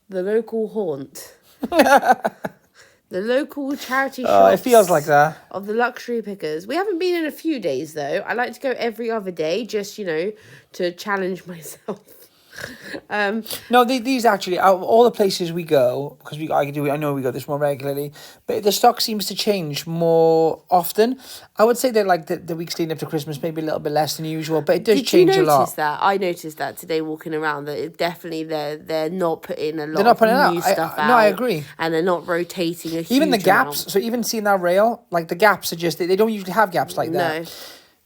the local haunt. The local charity shops. It feels like that. Of the luxury pickers. We haven't been in a few days, though. I like to go every other day, just, to challenge myself. No, these actually, out of all the places we go, because I know we go this more regularly, but the stock seems to change more often. I would say that like the weeks leading up to Christmas, maybe a little bit less than usual, but it does change a lot. Did you notice that? I noticed that today walking around, that it definitely they're not putting a lot They're not putting of new out. stuff out. No, I agree. And they're not rotating a huge Even the gaps, amount. so even seeing that rail, like the gaps are just, they don't usually have gaps like that. No.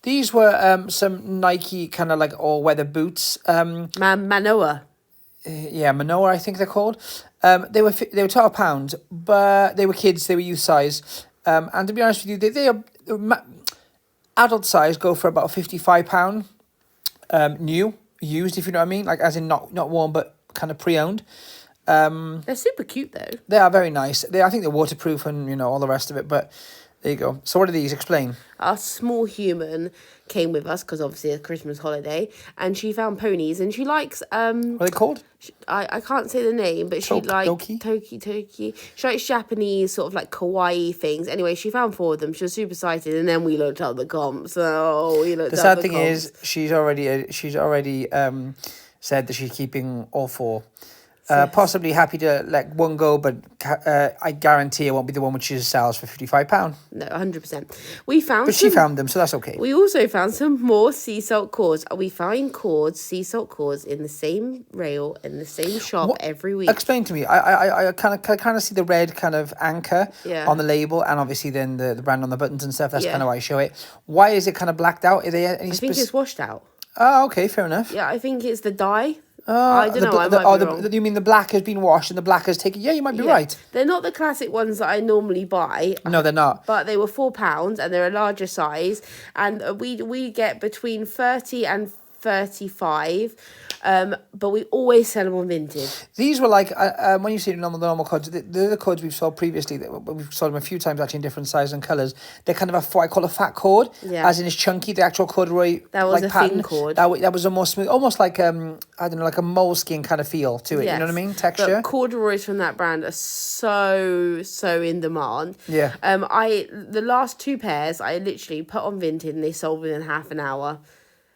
These were some Nike kind of like all-weather boots. Manoa. Yeah, Manoa, I think they're called. They were £12, but they were kids. They were youth size. And to be honest with you, they are adult size go for about £55. New, used, if you know what I mean, like as in not worn, but kind of pre-owned. They're super cute though. They are very nice. I think they're waterproof and all the rest of it. But there you go. So what are these? Explain. Our small human came with us because obviously it's a Christmas holiday, and she found ponies, and she likes What are they called? I can't say the name, but she likes Toki. She likes Japanese sort of like kawaii things. Anyway, she found 4 of them. She was super excited, and then we looked up the comps. The sad thing is she's already said that she's keeping all 4. Possibly happy to let one go, but I guarantee it won't be the one which she sells for £55. No, 100%. She found them, so that's okay. We also found some more sea salt cords. We find sea salt cords in the same rail, in the same shop every week. Explain to me. I kind of see the red kind of anchor on the label, and obviously then the brand on the buttons and stuff. That's kind of why I show it. Why is it kind of blacked out? Are there any I think it's washed out. Oh, okay, fair enough. Yeah, I think it's the dye. I don't know. I might be wrong. You mean the black has been washed and the black has taken? Yeah, you might be right. They're not the classic ones that I normally buy. No, they're not. But they were £4, and they're a larger size, and we get between 30 and 35. But we always sell them on vintage. These were like when you see the normal cords, the cords we've sold previously, we've sold them a few times actually in different sizes and colours. They're kind of what I call a fat cord, as in it's chunky. The actual corduroy that was like a pattern, thin cord. That was a more smooth, almost like I don't know, like a moleskin kind of feel to it. Yes. You know what I mean? Texture. But corduroys from that brand are so in demand. Yeah. The last 2 pairs I literally put on Vinted and they sold within half an hour.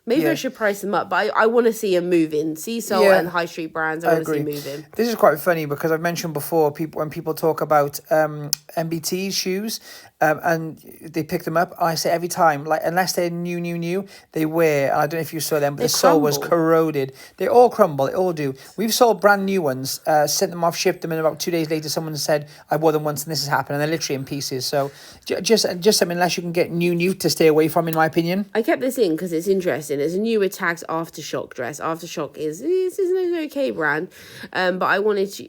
Maybe I should price them up, but I want to see them move in. Sea salt and high street brands, I want to see move in. This is quite funny because I've mentioned before, when people talk about MBT shoes and they pick them up, I say every time, like unless they're new, they wear, and I don't know if you saw them, but the sole was corroded. They all crumble, they all do. We've sold brand new ones, sent them off, shipped them, and about 2 days later someone said, I wore them once and this has happened, and they're literally in pieces. So just something, unless you can get new to stay away from, in my opinion. I kept this in because it's interesting. It's a newer tagged Aftershock dress. Aftershock is an okay brand, but I wanted to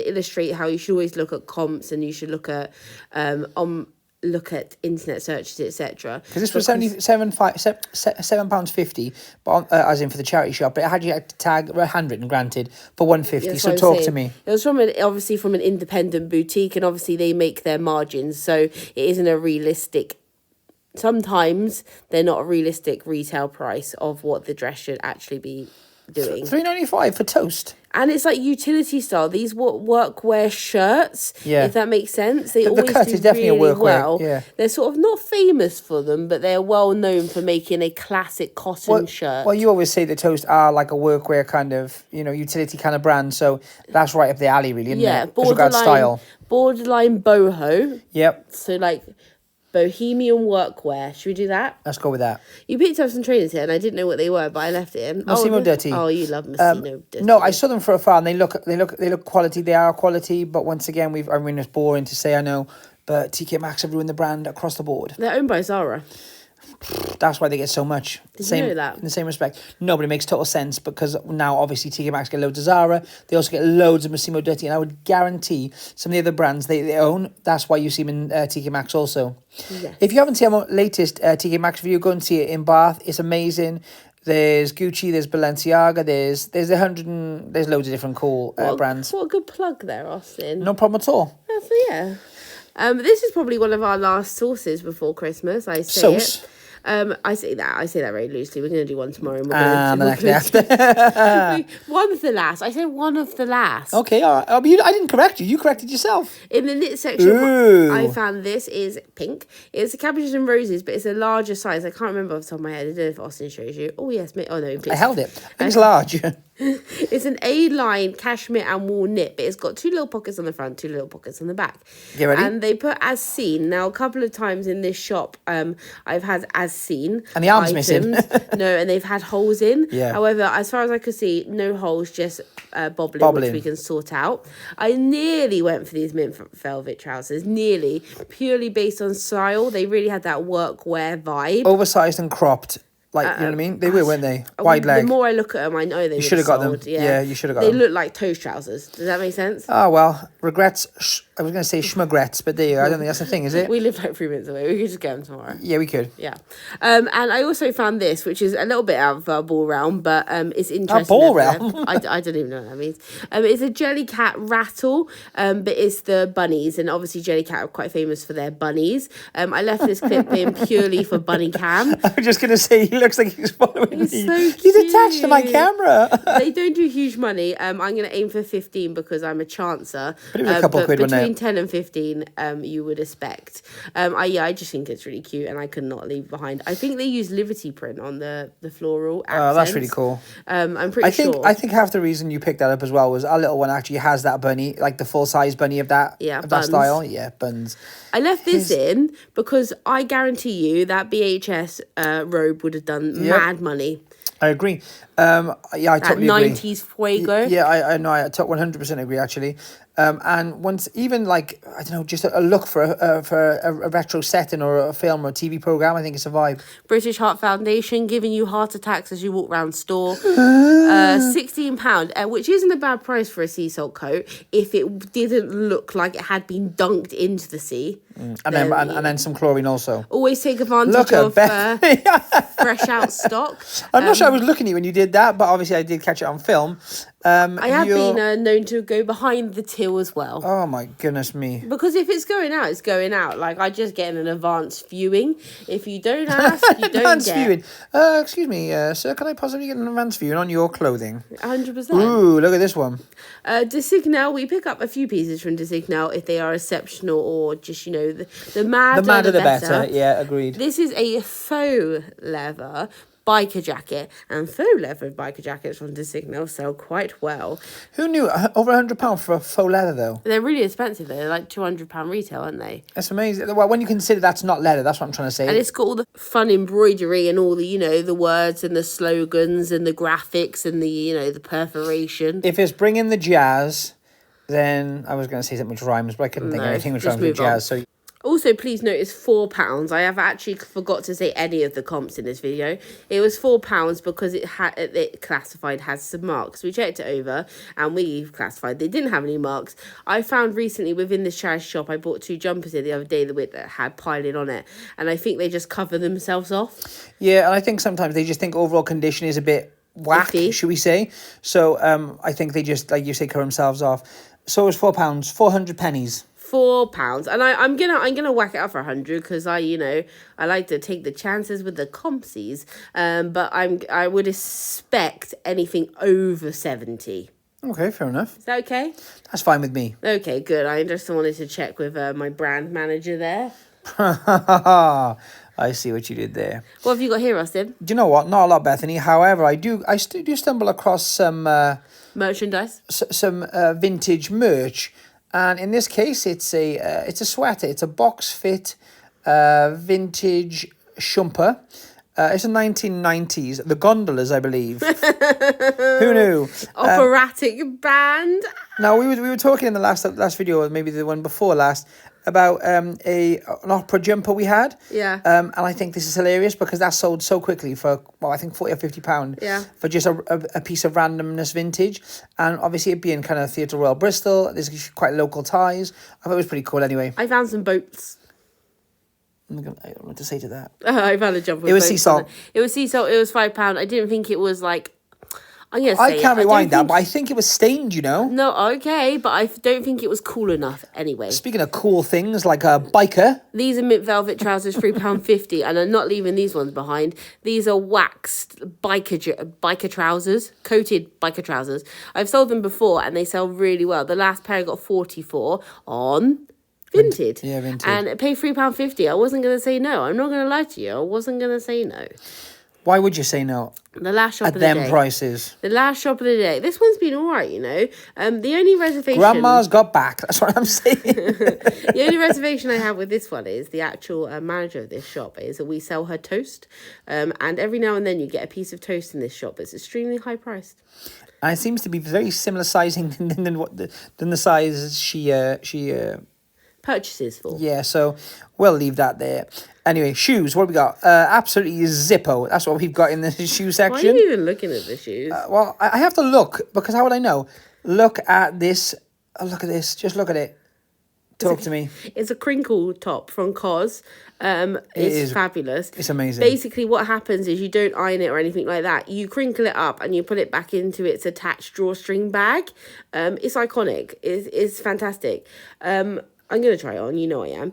illustrate how you should always look at comps, and you should look at internet searches, etc. Because this was £7.50, but as in for the charity shop, but it had you tag handwritten, granted, for £1.50. So talk to me. It was obviously from an independent boutique, and obviously they make their margins, so it isn't a realistic. Sometimes they're not a realistic retail price of what the dress should actually be doing. $3.95 for toast. And it's like utility style. These workwear shirts, if that makes sense. They always cut do is definitely really a workwear. well. Yeah. They're sort of not famous for them, but they're well known for making a classic cotton shirt. Well, you always say that Toast are like a workwear kind of, utility kind of brand. So that's right up the alley, really, isn't it? Borderline boho. Yep. So like bohemian workwear. Should we do that? Let's go with that. You picked up some trainers here, and I didn't know what they were, but I left it in. Massimo Dutti. Oh, you love Massimo Dutti. No, I saw them for afar, and they look quality. They are quality, but once again, it's boring to say, I know, but TK Maxx have ruined the brand across the board. They're owned by Zara. That's why they get so much. Did you know that? In the same respect. No, but it makes total sense because now obviously TK Maxx get loads of Zara. They also get loads of Massimo Dutti, and I would guarantee some of the other brands they own, that's why you see them in TK Maxx also. Yes. If you haven't seen our latest TK Maxx review, go and see it in Bath. It's amazing. There's Gucci, there's Balenciaga, there's loads of different cool brands. What a good plug there, Austin. No problem at all. Yeah. This is probably one of our last sources before Christmas. I say Sauce. it. I say that very loosely. We're going to do one tomorrow. And the next day after. One of the last. I said one of the last. Okay, all right. I didn't correct you. You corrected yourself. In the knit section, Ooh. I found this is pink. It's a cabbages and roses, but it's a larger size. I can't remember off the top of my head. I don't know if Austin shows you. Oh, yes. Oh, no. I held it. I think it's large. It's an A-line cashmere and wool knit, but it's got 2 little pockets on the front, 2 little pockets on the back. You ready? And they put as seen. Now, a couple of times in this shop, I've had as seen. And the arm's missing. No, and they've had holes in. Yeah. However, as far as I could see, no holes, just bobbling, which we can sort out. I nearly went for these mint velvet trousers, nearly, purely based on style. They really had that workwear vibe. Oversized and cropped. Like, you know what I mean? They were, weren't they? Wide leg. The more I look at them, I know they should have got them. Yeah, you should have got them. They look like toast trousers. Does that make sense? Oh, well, regrets. I was going to say schmugrets, but there you go. I don't think that's the thing, is it? We live like 3 minutes away. We could just get them tomorrow. Yeah, we could. Yeah. And I also found this, which is a little bit out of our ball realm, but it's interesting. Our ball realm? I don't even know what that means. It's a Jellycat rattle, but it's the bunnies. And obviously Jellycat are quite famous for their bunnies. I left this clip in purely for Bunny Cam. I'm just going to say he looks like he's following It's me. so He's attached to my cute. camera. They don't do huge money. I'm going to aim for 15 because I'm a chancer. But it was a couple quid, wasn't between it? 10 and 15, you would expect. I just think it's really cute and I could not leave behind. I think they use Liberty print on the floral accents. Oh, that's really cool. I'm pretty sure. I think half the reason you picked that up as well was our little one actually has that bunny, like the full size bunny of that, that style. Yeah, buns. I left this in because I guarantee you that BHS robe would have done mad money. I agree. I totally agree. 90s fuego. Yeah, I know. I 100% agree actually. And once even like I don't know, just a look for a retro setting or a film or a TV program, I think it's a vibe. British Heart Foundation giving you heart attacks as you walk around store. £16, which isn't a bad price for a sea salt coat if it didn't look like it had been dunked into the sea. And then some chlorine also. Always take advantage of fresh out stock. I'm not sure I was looking at you when you did that, but obviously I did catch it on film. I have been known to go behind the till as well. Oh my goodness me. Because if it's going out, it's going out. Like, I just get an advanced viewing. If you don't ask, you don't advanced get. Viewing. Excuse me, sir, can I possibly get an advanced viewing on your clothing? 100%. Ooh, look at this one. Designal, we pick up a few pieces from Designal if they are exceptional or just, the madder the better. Yeah, agreed. This is a faux leather biker jacket, and faux leather biker jackets from Designal sell quite well. Who knew? Over £100 for a faux leather though. They're really expensive though. They're like £200 retail, aren't they? That's amazing. Well, when you consider that's not leather, that's what I'm trying to say. And it's got all the fun embroidery and all the the words and the slogans and the graphics and the the perforation. If it's bringing the jazz, then I was going to say something which rhymes, but I couldn't think of anything which rhymes with jazz. So. Also, please notice £4. I have actually forgot to say any of the comps in this video. It was £4 because it classified has some marks. We checked it over and we classified they didn't have any marks. I found recently within this charity shop, I bought 2 jumpers here the other day that had piling on it. And I think they just cover themselves off. Yeah, and I think sometimes they just think overall condition is a bit whack, should we say. So I think they just, like you say, cover themselves off. So it was £4, 400 pennies. £4, and I'm gonna whack it up for 100 because I like to take the chances with the compsies. But I would expect anything over 70. Okay, fair enough. Is that okay? That's fine with me. Okay, good. I just wanted to check with my brand manager there. I see what you did there. What have you got here, Austin? Do you know what? Not a lot, Bethany. However, I do stumble across some merchandise, some vintage merch. And in this case, it's a sweater. It's a box fit vintage shumper. It's the 1990s. The Gondolas, I believe. Who knew? Operatic band. Now we were talking in the last video, or maybe the one before last, about an opera jumper we had. Yeah. And I think this is hilarious because that sold so quickly for, well, I think £40 or £50. Yeah. For just a piece of randomness vintage. And obviously it being kind of Theatre Royal Bristol, there's quite local ties. I thought it was pretty cool anyway. I found some boats. I don't know what to say to that. I found a jumper. It was sea salt. It was sea salt. It was £5. I didn't think it was like... I'm gonna I say can't it. rewind don't that, but I think it was stained, you know. No, okay, but I don't think it was cool enough anyway. Speaking of cool things, like a biker. These are mint velvet trousers, £3.50, and I'm not leaving these ones behind. These are waxed biker trousers, coated biker trousers. I've sold them before, and they sell really well. The last pair I got 44 on Vinted. Yeah, Vinted. And I paid £3.50. I wasn't going to say no. I'm not going to lie to you. I wasn't going to say no. Why would you say no? The last shop At of the day. them prices. The last shop of the day. This one's been all right, you know. The only reservation... Grandma's got back. That's what I'm saying. The only reservation I have with this one is the actual manager of this shop is that we sell her toast. And every now and then you get a piece of toast in this shop that's extremely high priced. And it seems to be very similar sizing than the size she Purchases for. Yeah, so we'll leave that there. Anyway, shoes. What have we got? Absolutely Zippo. That's what we've got in the shoe Why section. are you even looking at the shoes? Well, I have to look, because how would I know? Look at this. Oh, look at this. Just look at it. Talk to me. It's a crinkle top from COS. It's fabulous. It's amazing. Basically, what happens is you don't iron it or anything like that. You crinkle it up and you put it back into its attached drawstring bag. It's iconic. It's fantastic. I'm going to try it on, you know I am.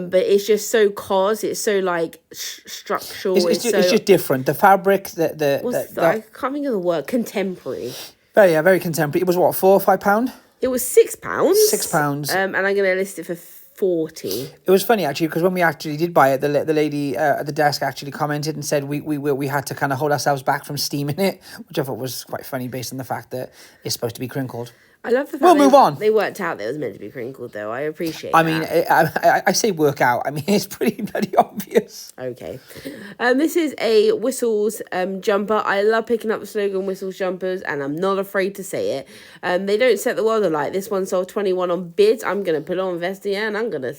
But it's just so COS. It's so, like, structural. It's just different. The fabric, I can't think of the word. Contemporary. Very contemporary. It was what, £4 or £5? It was £6. £6. And I'm going to list it for 40. It was funny actually, because when we actually did buy it, the lady at the desk actually commented and said we had to kind of hold ourselves back from steaming it, which I thought was quite funny based on the fact that it's supposed to be crinkled. I love the fact we'll move on. They worked out that it was meant to be crinkled, though. I appreciate I mean, I say work out. I mean, it's pretty bloody obvious. Okay. This is a Whistles jumper. I love picking up the slogan Whistles jumpers, and I'm not afraid to say it. They don't set the world alight. This one sold 21 on bids. I'm gonna put it on Vestiaire, and I'm gonna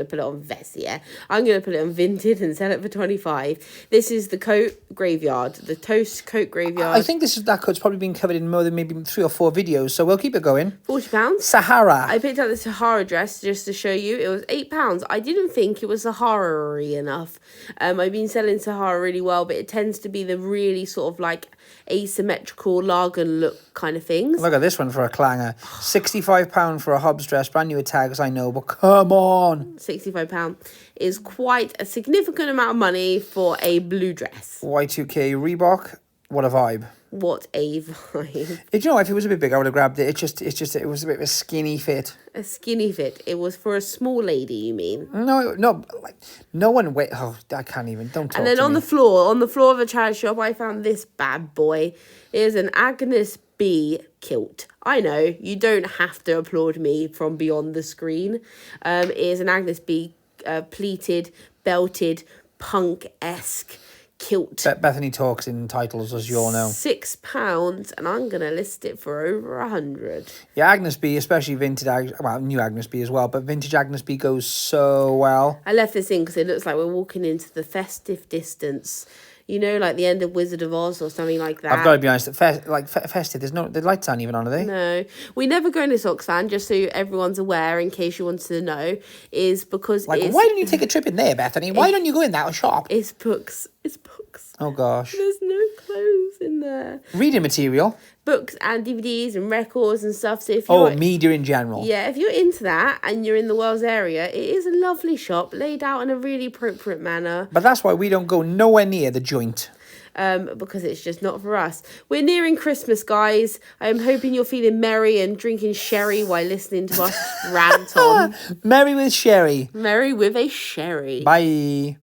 put it on Vestiaire. I'm gonna put it on Vinted and sell it for 25. This is the coat graveyard, the toast coat graveyard. I think that coat's probably been covered in more than maybe 3 or 4 videos, so we'll keep it going. £40. Sahara. I picked up the Sahara dress just to show you. It was £8. I didn't think it was Sahara-y enough. I've been selling Sahara really well, but it tends to be the really sort of like asymmetrical Lagan look kind of things. Look at this one for a clanger. £65 for a Hobbs dress, brand new with tags, I know, but come on. £65 is quite a significant amount of money for a blue dress. Y2K Reebok, what a vibe. What a vibe. You know, if it was a bit big, I would have grabbed it. It was a bit of a skinny fit. A skinny fit. It was for a small lady, you mean? No, like, no one wait. Oh, I can't even. Don't talk. And then to on me. the floor of a charity shop, I found this bad boy. It is an Agnes B kilt. I know, you don't have to applaud me from beyond the screen. It is an Agnes B pleated, belted, punk-esque kilt. Bethany talks in titles, as you all know. £6, and I'm gonna list it for over 100. Yeah, Agnes B, especially vintage, well, new Agnes B as well, but vintage Agnes B goes so well. I left this in because it looks like we're walking into the festive distance. You know, like the end of Wizard of Oz or something like that. I've got to be honest, festive, the lights aren't even on, are they? No. We never go into Oxfam, just so everyone's aware, in case you wanted to know, is because why don't you take a trip in there, Bethany? Why don't you go in that shop? It's books. It's books. Oh, gosh. There's no clothes in there. Reading material. Books and DVDs and records and stuff. So if you're media in general. Yeah, if you're into that and you're in the Wells area, it is a lovely shop laid out in a really appropriate manner. But that's why we don't go nowhere near the joint. Because it's just not for us. We're nearing Christmas, guys. I'm hoping you're feeling merry and drinking sherry while listening to us rant on. Merry with sherry. Merry with a sherry. Bye.